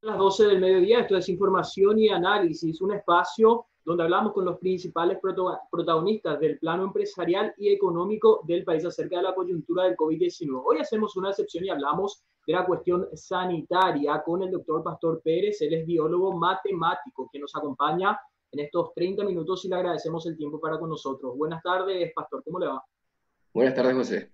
las 12 del mediodía. Esto es Información y Análisis, un espacio donde hablamos con los principales protagonistas del plano empresarial y económico del país acerca de la coyuntura del COVID-19. Hoy hacemos una excepción y hablamos de la cuestión sanitaria con el doctor Pastor Pérez. Él es biólogo matemático que nos acompaña en estos 30 minutos y le agradecemos el tiempo para con nosotros. Buenas tardes, Pastor, ¿cómo le va? Buenas tardes, José.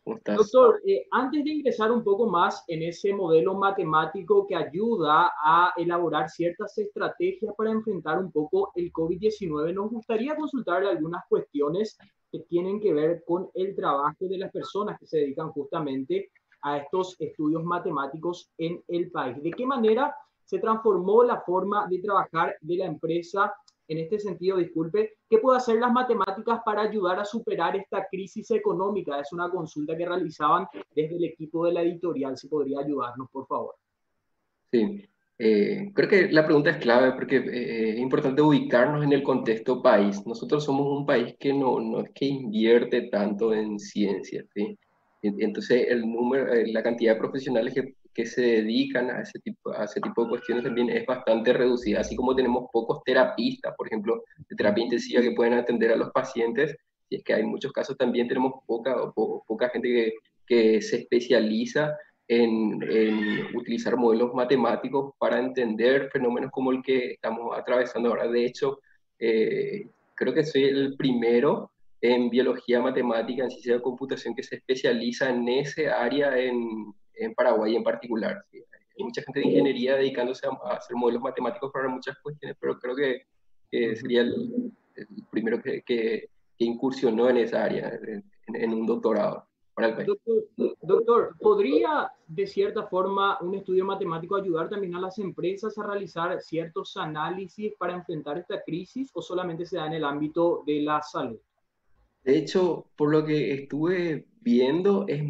¿Cómo estás? Doctor, antes de ingresar un poco más en ese modelo matemático que ayuda a elaborar ciertas estrategias para enfrentar un poco el COVID-19, nos gustaría consultarle algunas cuestiones que tienen que ver con el trabajo de las personas que se dedican justamente a estos estudios matemáticos en el país. ¿De qué manera se transformó la forma de trabajar de la empresa? En este sentido, disculpe, ¿qué puede hacer las matemáticas para ayudar a superar esta crisis económica? Es una consulta que realizaban desde el equipo de la editorial. Si podría ayudarnos, por favor. Sí, creo que la pregunta es clave porque es importante ubicarnos en el contexto país. Nosotros somos un país que no es que invierte tanto en ciencia, ¿sí? Entonces, la cantidad de profesionales que se dedican a ese tipo de cuestiones también es bastante reducida. Así como tenemos pocos terapistas, por ejemplo, de terapia intensiva que pueden atender a los pacientes, y es que hay muchos casos también tenemos poca gente que se especializa en utilizar modelos matemáticos para entender fenómenos como el que estamos atravesando ahora. De hecho, creo que soy el primero en biología matemática, en ciencia de computación, que se especializa en ese área en Paraguay en particular. ¿Sí? Hay mucha gente de ingeniería dedicándose a hacer modelos matemáticos para muchas cuestiones, pero creo que sería el primero que incursionó en esa área, en un doctorado para el país. Doctor, doctor, ¿podría de cierta forma un estudio matemático ayudar también a las empresas a realizar ciertos análisis para enfrentar esta crisis o solamente se da en el ámbito de la salud? De hecho, por lo que estuve viendo, es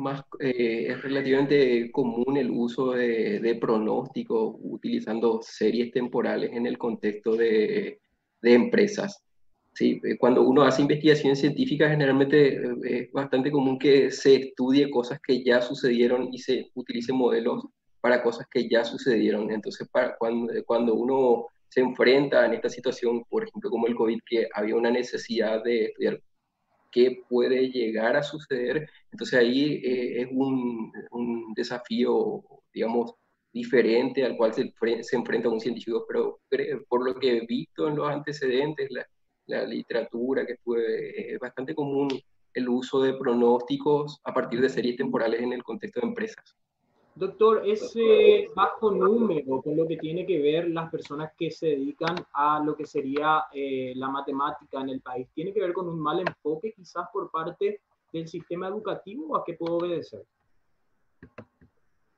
relativamente común el uso de pronósticos utilizando series temporales en el contexto de empresas. Sí, cuando uno hace investigación científica, generalmente es bastante común que se estudie cosas que ya sucedieron y se utilicen modelos para cosas que ya sucedieron. Entonces, cuando uno se enfrenta en esta situación, por ejemplo, como el COVID, que había una necesidad de estudiar qué puede llegar a suceder. Entonces ahí es un desafío, digamos, diferente al cual se enfrenta un científico, pero por lo que he visto en los antecedentes, la literatura que fue, es bastante común el uso de pronósticos a partir de series temporales en el contexto de empresas. Doctor, ese bajo número con lo que tiene que ver las personas que se dedican a lo que sería la matemática en el país, ¿tiene que ver con un mal enfoque quizás por parte del sistema educativo o a qué puedo obedecer?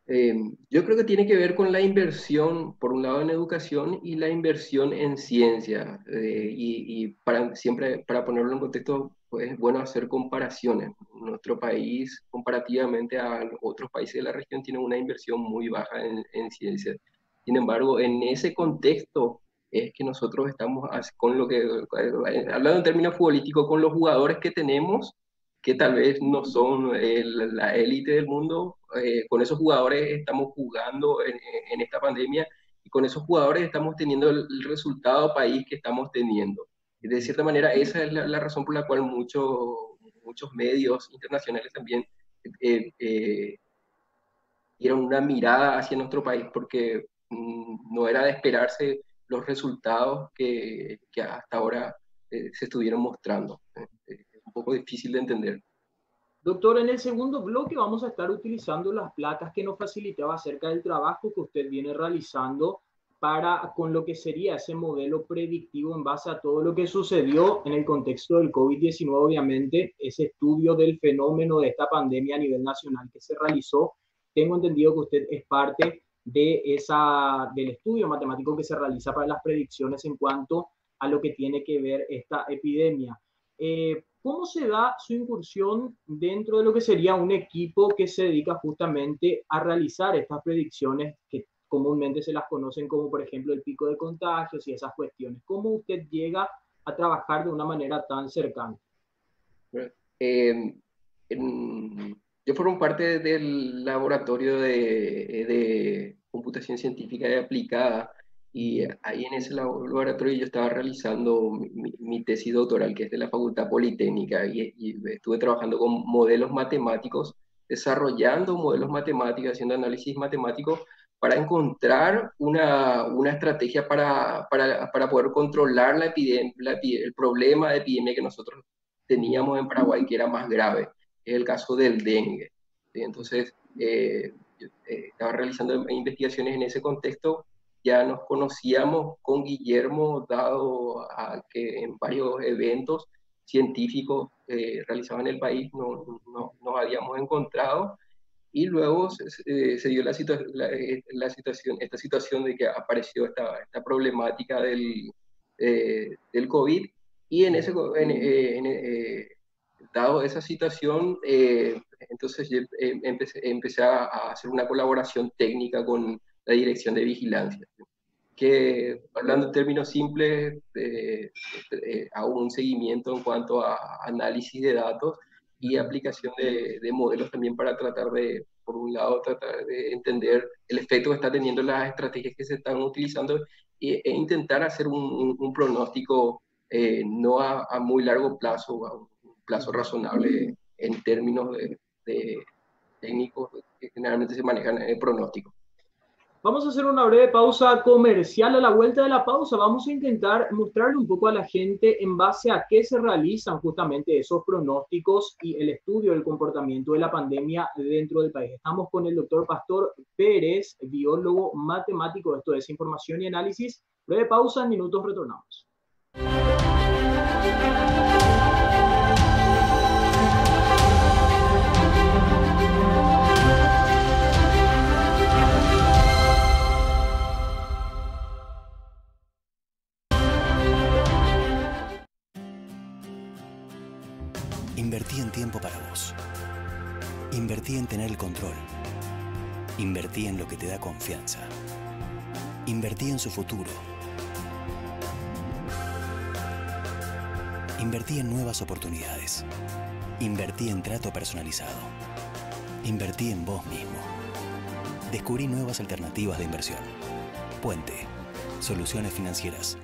Eh, yo creo que tiene que ver con la inversión, por un lado en educación y la inversión en ciencia. Y siempre, para ponerlo en contexto, pues es bueno hacer comparaciones. Nuestro país, comparativamente a otros países de la región, tiene una inversión muy baja en ciencia. Sin embargo, en ese contexto es que nosotros estamos con lo que, hablando en términos futbolísticos, con los jugadores que tenemos que tal vez no son la élite del mundo. Con esos jugadores estamos jugando en esta pandemia y con esos jugadores estamos teniendo el resultado país que estamos teniendo. Y de cierta manera, esa es la razón por la cual muchos medios internacionales también eh, dieron una mirada hacia nuestro país, porque no era de esperarse los resultados que hasta ahora se estuvieron mostrando. Es un poco difícil de entender. Doctor, en el segundo bloque vamos a estar utilizando las placas que nos facilitaba acerca del trabajo que usted viene realizando para con lo que sería ese modelo predictivo en base a todo lo que sucedió en el contexto del COVID-19, obviamente, ese estudio del fenómeno de esta pandemia a nivel nacional que se realizó. Tengo entendido que usted es parte del estudio matemático que se realiza para las predicciones en cuanto a lo que tiene que ver esta epidemia. ¿Cómo se da su incursión dentro de lo que sería un equipo que se dedica justamente a realizar estas predicciones que comúnmente se las conocen como, por ejemplo, el pico de contagios y esas cuestiones? ¿Cómo usted llega a trabajar de una manera tan cercana? Eh, yo formo parte del laboratorio computación científica y aplicada. Y ahí en ese laboratorio yo estaba realizando mi tesis doctoral, que es de la Facultad Politécnica, y estuve trabajando con modelos matemáticos, desarrollando modelos matemáticos, haciendo análisis matemático para encontrar una estrategia para poder controlar el problema de epidemia que nosotros teníamos en Paraguay, que era más grave, es el caso del dengue. ¿Sí? Entonces, yo, estaba realizando investigaciones en ese contexto. Ya nos conocíamos con Guillermo, dado a que en varios eventos científicos realizados en el país nos habíamos encontrado, y luego se dio esta situación de que apareció esta problemática del COVID, y dado esa situación, entonces empecé a hacer una colaboración técnica con la Dirección de Vigilancia, que, hablando en términos simples, hago un seguimiento en cuanto a análisis de datos y aplicación de modelos también para tratar de, por un lado, tratar de entender el efecto que está teniendo las estrategias que se están utilizando, e intentar hacer un pronóstico no a muy largo plazo, a un plazo razonable en términos de técnicos que generalmente se manejan pronósticos. Vamos a hacer una breve pausa comercial. A la vuelta de la pausa vamos a intentar mostrarle un poco a la gente en base a qué se realizan justamente esos pronósticos y el estudio del comportamiento de la pandemia dentro del país. Estamos con el doctor Pastor Pérez, biólogo matemático. Esto es Información y Análisis. Breve pausa, en minutos retornamos. Invertí en tiempo para vos. Invertí en tener el control. Invertí en lo que te da confianza. Invertí en su futuro. Invertí en nuevas oportunidades. Invertí en trato personalizado. Invertí en vos mismo. Descubrí nuevas alternativas de inversión. Puente. Soluciones financieras.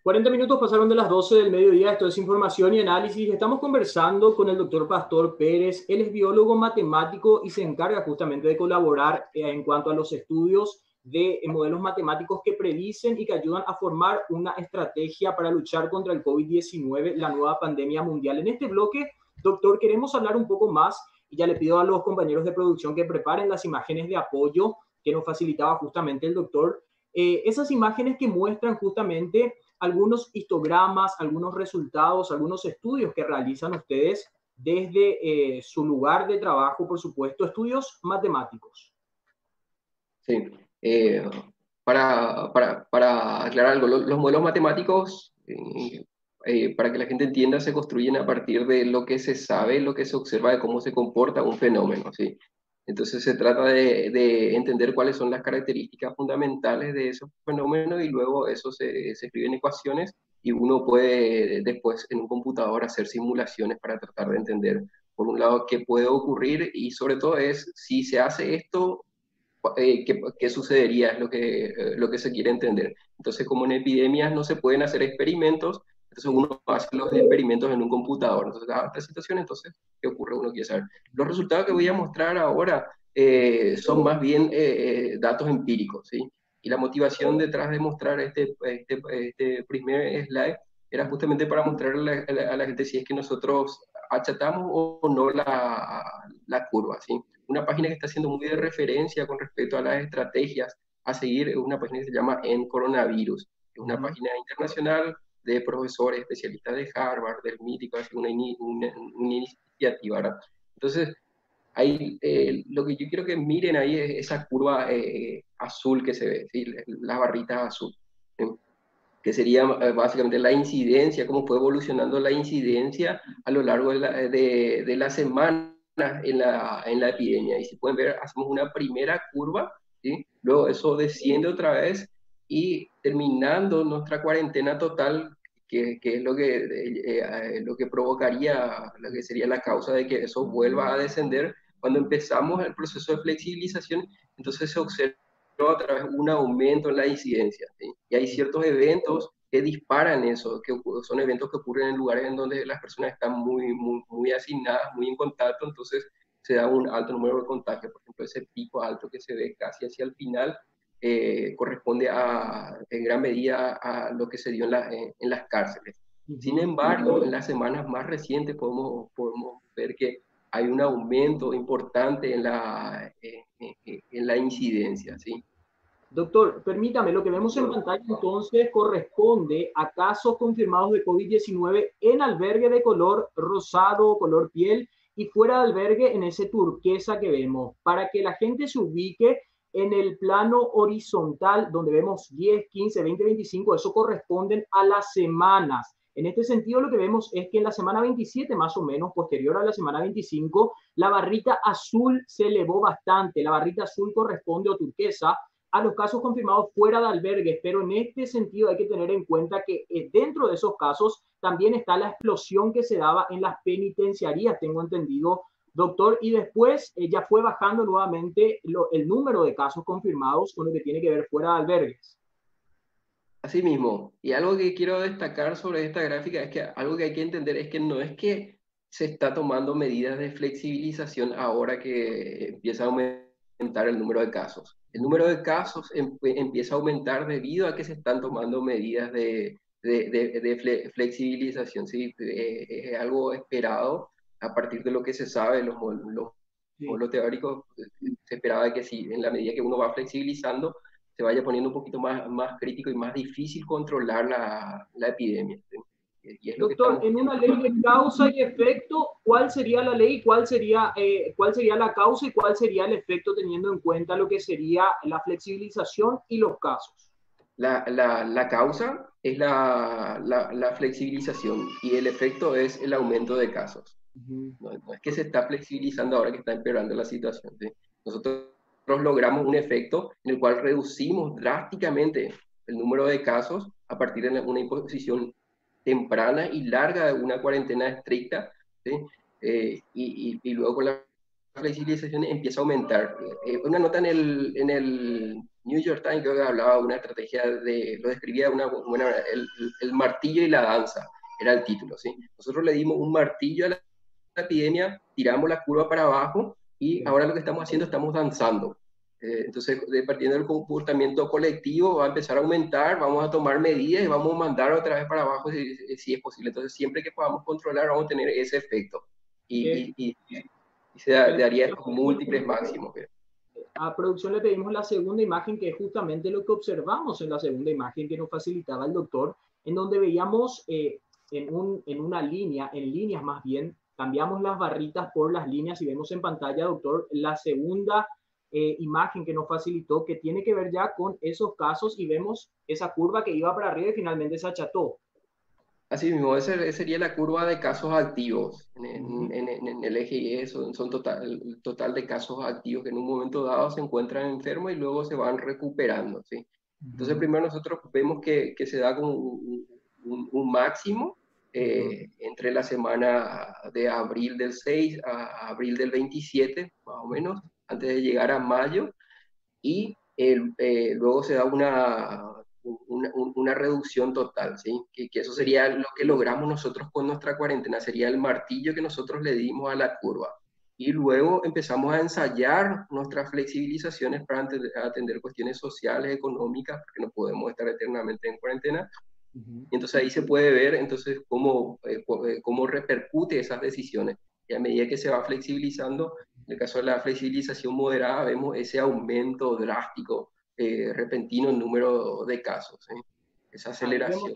40 minutos pasaron de las 12 del mediodía, esto es Información y Análisis. Estamos conversando con el doctor Pastor Pérez. Él es biólogo matemático y se encarga justamente de colaborar en cuanto a los estudios de modelos matemáticos que predicen y que ayudan a formar una estrategia para luchar contra el COVID-19, la nueva pandemia mundial. En este bloque, doctor, queremos hablar un poco más y ya le pido a los compañeros de producción que preparen las imágenes de apoyo que nos facilitaba justamente el doctor. Esas imágenes que muestran justamente algunos histogramas, algunos resultados, algunos estudios que realizan ustedes desde su lugar de trabajo, por supuesto, estudios matemáticos. Sí, para aclarar algo, los modelos matemáticos, para que la gente entienda, se construyen a partir de lo que se sabe, lo que se observa de cómo se comporta un fenómeno, ¿sí? Entonces se trata de entender cuáles son las características fundamentales de esos fenómenos y luego eso se escribe en ecuaciones y uno puede después en un computador hacer simulaciones para tratar de entender, por un lado, qué puede ocurrir y sobre todo es si se hace esto, qué sucedería, es lo que se quiere entender. Entonces, como en epidemias no se pueden hacer experimentos, entonces uno hace los experimentos en un computador. Entonces, a esta situación, entonces, ¿qué ocurre? Uno quiere saber. Los resultados que voy a mostrar ahora son más bien datos empíricos, ¿sí? Y la motivación detrás de mostrar este primer slide era justamente para mostrarle a la gente si es que nosotros achatamos o no la curva, ¿sí? Una página que está siendo muy de referencia con respecto a las estrategias a seguir es una página que se llama En Coronavirus. Es una página internacional de profesores especialistas de Harvard, del MIT, una iniciativa, ¿verdad? Entonces, ahí, lo que yo quiero que miren ahí es esa curva azul que se ve, ¿sí? Las barritas azul, ¿sí? Que sería básicamente la incidencia, cómo fue evolucionando la incidencia a lo largo de la semana en la epidemia. Y si pueden ver, hacemos una primera curva, ¿sí? Luego eso desciende otra vez y terminando nuestra cuarentena total, que es lo que provocaría, lo que sería la causa de que eso vuelva a descender. Cuando empezamos el proceso de flexibilización, entonces se observa otra vez un aumento en la incidencia, ¿sí? Y hay ciertos eventos que disparan eso, que son eventos que ocurren en lugares en donde las personas están muy asignadas, muy en contacto, entonces se da un alto número de contagios. Por ejemplo, ese pico alto que se ve casi hacia el final corresponde en gran medida a lo que se dio en las cárceles. Sin embargo, en las semanas más recientes podemos ver que hay un aumento importante en la incidencia, ¿sí? Doctor, permítame, lo que vemos en pantalla entonces corresponde a casos confirmados de COVID-19 en albergue de color rosado, color piel, y fuera de albergue en ese turquesa que vemos. Para que la gente se ubique en el plano horizontal, donde vemos 10, 15, 20, 25, eso corresponden a las semanas. En este sentido, lo que vemos es que en la semana 27, más o menos, posterior a la semana 25, la barrita azul se elevó bastante. La barrita azul corresponde, o turquesa, a los casos confirmados fuera de albergues, pero en este sentido hay que tener en cuenta que dentro de esos casos también está la explosión que se daba en las penitenciarías, tengo entendido, doctor, y después ya fue bajando nuevamente el número de casos confirmados con lo que tiene que ver fuera de albergues. Así mismo, y algo que quiero destacar sobre esta gráfica es que algo que hay que entender es que no es que se está tomando medidas de flexibilización ahora que empieza a aumentar el número de casos. El número de casos empieza a aumentar debido a que se están tomando medidas de flexibilización, ¿sí? Es algo esperado a partir de lo que se sabe, los modelos teóricos, se esperaba que si en la medida que uno va flexibilizando, se vaya poniendo un poquito más crítico y más difícil controlar la epidemia, ¿sí? Y es lo Doctor, en una ley de causa y efecto, ¿cuál sería la ley? ¿Cuál sería la causa y cuál sería el efecto teniendo en cuenta lo que sería la flexibilización y los casos? La causa es la flexibilización y el efecto es el aumento de casos. No es que se está flexibilizando ahora que está empeorando la situación, ¿sí? Nosotros logramos un efecto en el cual reducimos drásticamente el número de casos a partir de una imposición temprana y larga de una cuarentena estricta, ¿sí? Y luego con la flexibilización empieza a aumentar. Una nota en el New York Times creo que hablaba de una estrategia lo describía el martillo y la danza, era el título, ¿sí? Nosotros le dimos un martillo a la epidemia, tiramos la curva para abajo y ahora lo que estamos haciendo, estamos danzando. Entonces, partiendo del comportamiento colectivo, va a empezar a aumentar, vamos a tomar medidas y vamos a mandar otra vez para abajo si es posible. Entonces, siempre que podamos controlar, vamos a tener ese efecto. Y se daría múltiples máximos. A producción le pedimos la segunda imagen, que es justamente lo que observamos en la segunda imagen que nos facilitaba el doctor, en donde veíamos en una línea, en líneas más bien, cambiamos las barritas por las líneas y vemos en pantalla, doctor, la segunda imagen que nos facilitó, que tiene que ver ya con esos casos, y vemos esa curva que iba para arriba y finalmente se acható. Así mismo, esa sería la curva de casos activos en el eje Y. Son total de casos activos que en un momento dado se encuentran enfermos y luego se van recuperando, ¿sí? Entonces, primero nosotros vemos que se da como un máximo entre la semana de abril del 6 a abril del 27, más o menos, antes de llegar a mayo, y luego se da una reducción total, ¿sí? Que eso sería lo que logramos nosotros con nuestra cuarentena, sería el martillo que nosotros le dimos a la curva. Y luego empezamos a ensayar nuestras flexibilizaciones para atender cuestiones sociales, económicas, porque no podemos estar eternamente en cuarentena. Y entonces ahí se puede ver entonces cómo repercute esas decisiones. Y a medida que se va flexibilizando, en el caso de la flexibilización moderada, vemos ese aumento drástico, repentino en número de casos, ¿eh? Esa aceleración.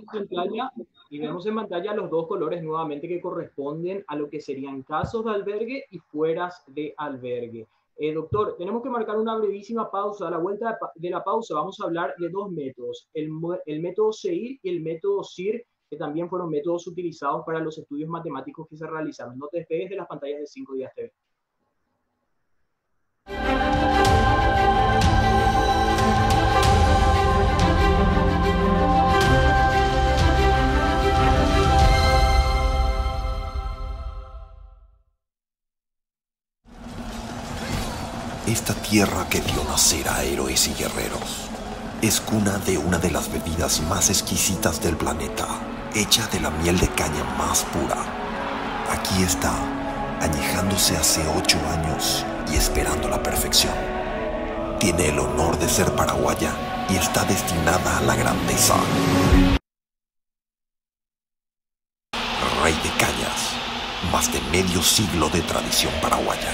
Y vemos en pantalla los dos colores nuevamente que corresponden a lo que serían casos de albergue y fueras de albergue. Doctor, tenemos que marcar una brevísima pausa. A la vuelta de la pausa vamos a hablar de dos métodos, el método CEIR y el método CIR, que también fueron métodos utilizados para los estudios matemáticos que se realizaron. No te despegues de las pantallas de 5 Días TV. Esta tierra que vio nacer a héroes y guerreros es cuna de una de las bebidas más exquisitas del planeta, hecha de la miel de caña más pura. Aquí está, añejándose hace 8 años y esperando la perfección. Tiene el honor de ser paraguaya y está destinada a la grandeza. Rey de Cañas, más de medio siglo de tradición paraguaya.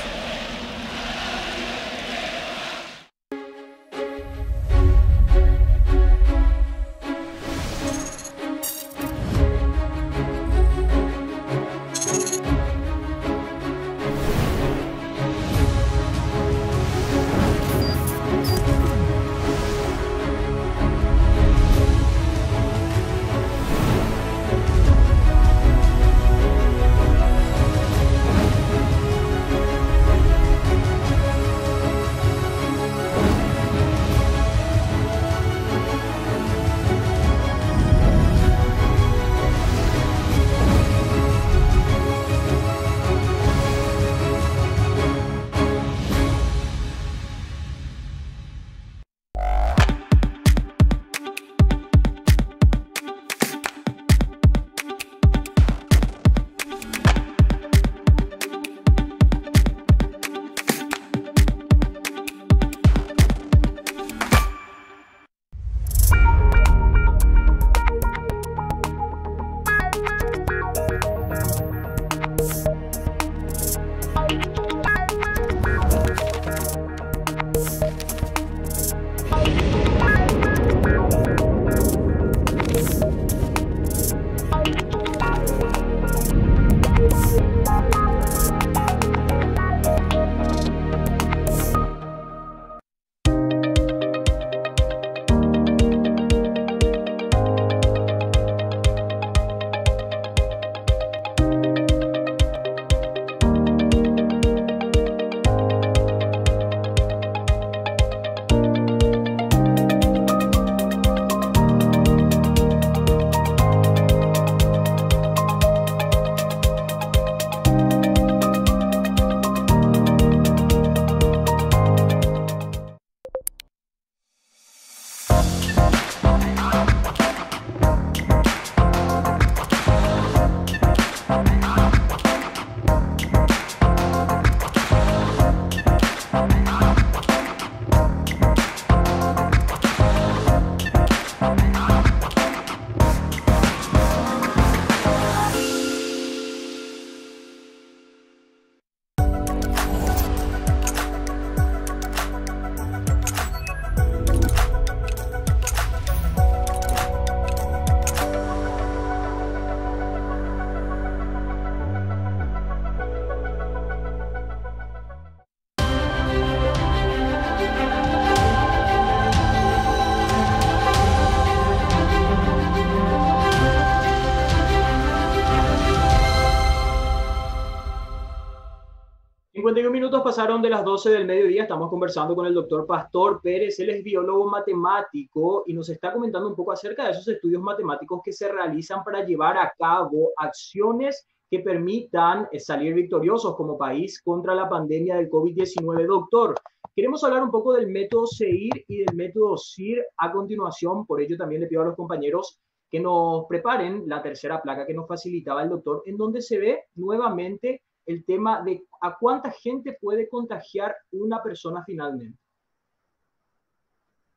51 minutos pasaron de las 12 del mediodía. Estamos conversando con el doctor Pastor Pérez. Él es biólogo matemático y nos está comentando un poco acerca de esos estudios matemáticos que se realizan para llevar a cabo acciones que permitan salir victoriosos como país contra la pandemia del COVID-19. Doctor, queremos hablar un poco del método CEIR y del método CIR a continuación. Por ello también le pido a los compañeros que nos preparen la tercera placa que nos facilitaba el doctor, en donde se ve nuevamente el tema de a cuánta gente puede contagiar una persona finalmente.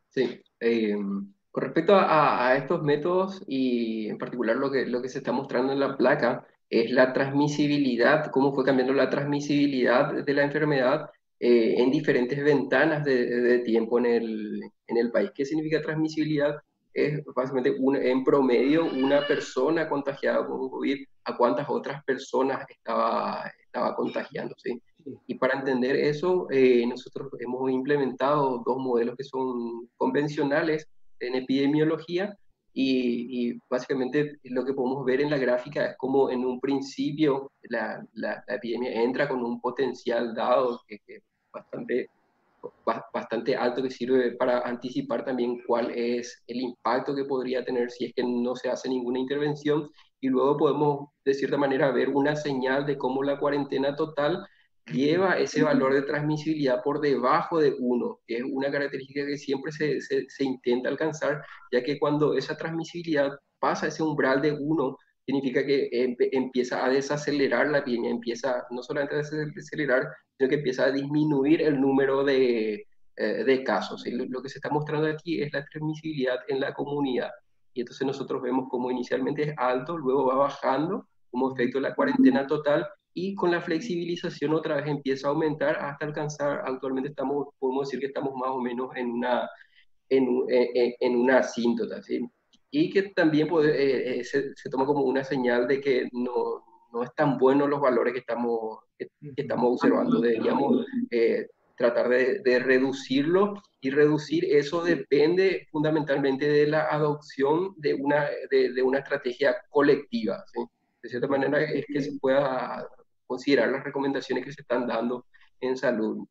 Sí, con respecto a estos métodos y en particular lo que se está mostrando en la placa es la transmisibilidad, cómo fue cambiando la transmisibilidad de la enfermedad en diferentes ventanas de tiempo en el país. ¿Qué significa transmisibilidad? Es básicamente en promedio una persona contagiada con COVID a cuántas otras personas estaba contagiando, ¿sí? Y para entender eso, nosotros hemos implementado dos modelos que son convencionales en epidemiología y básicamente lo que podemos ver en la gráfica es como en un principio la epidemia entra con un potencial dado que es bastante alto, que sirve para anticipar también cuál es el impacto que podría tener si es que no se hace ninguna intervención, y luego podemos de cierta manera ver una señal de cómo la cuarentena total lleva ese valor de transmisibilidad por debajo de 1, que es una característica que siempre se intenta alcanzar, ya que cuando esa transmisibilidad pasa ese umbral de 1, significa que empieza a desacelerar la epidemia, empieza no solamente a desacelerar, sino que empieza a disminuir el número de casos. Lo que se está mostrando aquí es la transmisibilidad en la comunidad. Y entonces nosotros vemos como inicialmente es alto, luego va bajando como efecto de la cuarentena total, y con la flexibilización otra vez empieza a aumentar hasta alcanzar, actualmente podemos decir que estamos más o menos en una asíntota, ¿sí? Y que también se toma como una señal de que no están buenos los valores que estamos observando. Deberíamos tratar de reducirlo, y reducir eso depende fundamentalmente de la adopción de una estrategia colectiva, ¿sí? De cierta manera es que se pueda considerar las recomendaciones que se están dando en salud.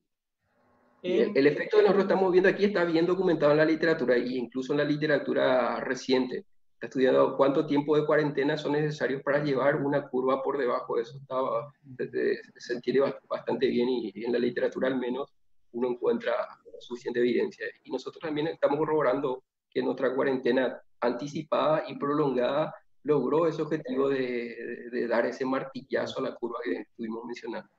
El efecto que nosotros estamos viendo aquí está bien documentado en la literatura, e incluso en la literatura reciente. Está estudiando cuánto tiempo de cuarentena son necesarios para llevar una curva por debajo. Eso se entiende bastante bien, y en la literatura al menos uno encuentra suficiente evidencia. Y nosotros también estamos corroborando que nuestra cuarentena anticipada y prolongada logró ese objetivo de dar ese martillazo a la curva que estuvimos mencionando.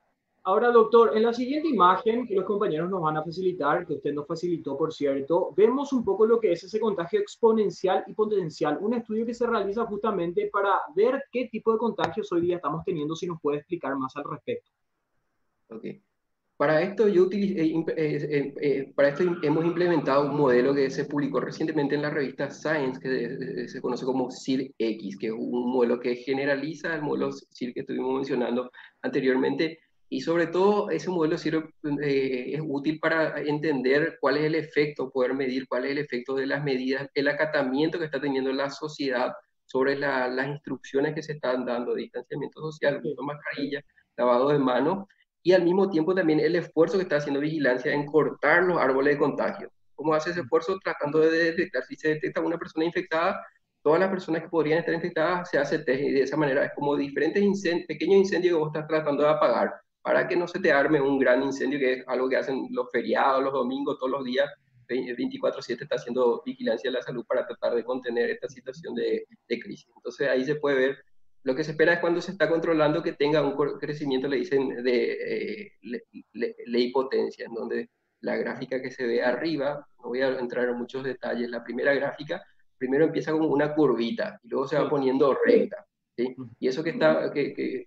Ahora, doctor, en la siguiente imagen que los compañeros nos van a facilitar, que usted nos facilitó, por cierto, vemos un poco lo que es ese contagio exponencial y potencial, un estudio que se realiza justamente para ver qué tipo de contagios hoy día estamos teniendo, si nos puede explicar más al respecto. Ok. Para esto, hemos implementado un modelo que se publicó recientemente en la revista Science, que se conoce como CIR-X, que es un modelo que generaliza el modelo CIR que estuvimos mencionando anteriormente. Y sobre todo, ese modelo es útil para entender cuál es el efecto, poder medir cuál es el efecto de las medidas, el acatamiento que está teniendo la sociedad sobre las instrucciones que se están dando de distanciamiento social, uso de mascarilla, lavado de manos, y al mismo tiempo también el esfuerzo que está haciendo vigilancia en cortar los árboles de contagio. ¿Cómo hace ese esfuerzo? Tratando de detectar si se detecta una persona infectada, todas las personas que podrían estar infectadas se hace test, y de esa manera es como diferentes pequeños incendios que vos estás tratando de apagar, para que no se te arme un gran incendio, que es algo que hacen los feriados, los domingos, todos los días, 24/7 está haciendo vigilancia de la salud para tratar de contener esta situación de crisis. Entonces ahí se puede ver, lo que se espera es cuando se está controlando que tenga un crecimiento, le dicen, de leipotencia, en donde la gráfica que se ve arriba, no voy a entrar en muchos detalles, la primera gráfica, primero empieza como una curvita y luego se va poniendo recta. ¿Sí? Y eso que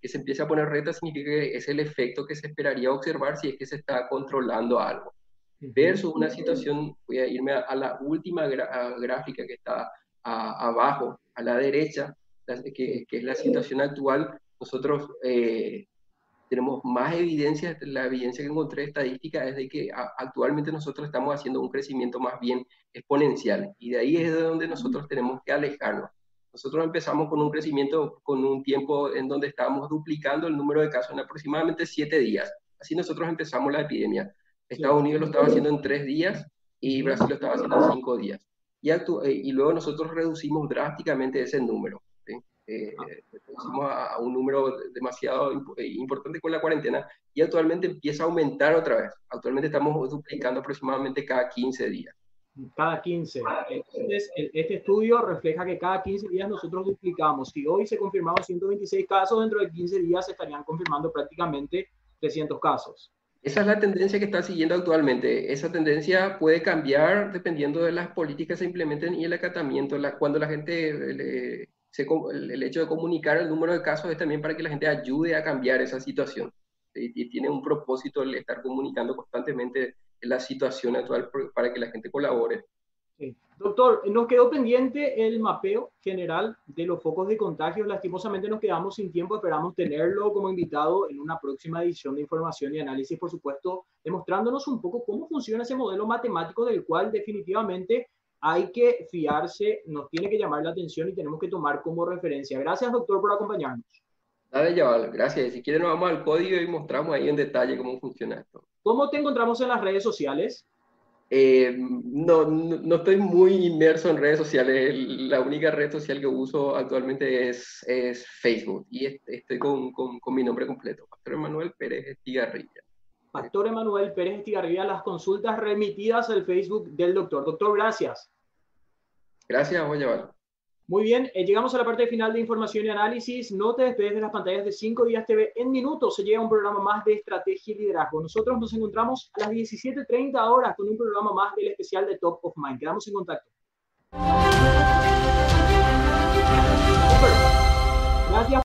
se empieza a poner recta significa que es el efecto que se esperaría observar si es que se está controlando algo. Versus una situación, voy a irme a la última gráfica que está abajo, a la derecha, que es la situación actual. Nosotros tenemos más evidencia. La evidencia que encontré estadística es de que actualmente nosotros estamos haciendo un crecimiento más bien exponencial, y de ahí es de donde nosotros tenemos que alejarnos. Nosotros empezamos con un crecimiento, con un tiempo en donde estábamos duplicando el número de casos en aproximadamente 7 días. Así nosotros empezamos la epidemia. Estados Unidos lo estaba haciendo en 3 días y Brasil lo estaba haciendo en 5 días. Y luego nosotros reducimos drásticamente ese número. ¿Sí? Reducimos a un número demasiado importante con la cuarentena y actualmente empieza a aumentar otra vez. Actualmente estamos duplicando aproximadamente cada 15 días. Cada 15. Entonces, este estudio refleja que cada 15 días nosotros duplicamos. Si hoy se confirmaron 126 casos, dentro de 15 días se estarían confirmando prácticamente 300 casos. Esa es la tendencia que está siguiendo actualmente. Esa tendencia puede cambiar dependiendo de las políticas que se implementen y el acatamiento. Cuando la gente, el hecho de comunicar el número de casos es también para que la gente ayude a cambiar esa situación. Y tiene un propósito el estar comunicando constantemente la situación actual para que la gente colabore. Sí. Doctor, nos quedó pendiente el mapeo general de los focos de contagio. Lastimosamente nos quedamos sin tiempo, esperamos tenerlo como invitado en una próxima edición de Información y Análisis, por supuesto, demostrándonos un poco cómo funciona ese modelo matemático del cual definitivamente hay que fiarse, nos tiene que llamar la atención y tenemos que tomar como referencia. Gracias, doctor, por acompañarnos. Dale, Yaval, gracias. Si quieren nos vamos al código y mostramos ahí en detalle cómo funciona esto. ¿Cómo te encontramos en las redes sociales? No estoy muy inmerso en redes sociales. La única red social que uso actualmente es Facebook y estoy con mi nombre completo, Pastor Emanuel Pérez Estigarribia. Pastor Emanuel Pérez Estigarribia, las consultas remitidas al Facebook del doctor. Doctor, gracias. Gracias, voy a llevar. Muy bien, llegamos a la parte final de Información y Análisis. No te despegues de las pantallas de 5 Días TV. En minutos se llega un programa más de Estrategia y Liderazgo. Nosotros nos encontramos a las 17:30 horas con un programa más del especial de Top of Mind. Quedamos en contacto. Gracias.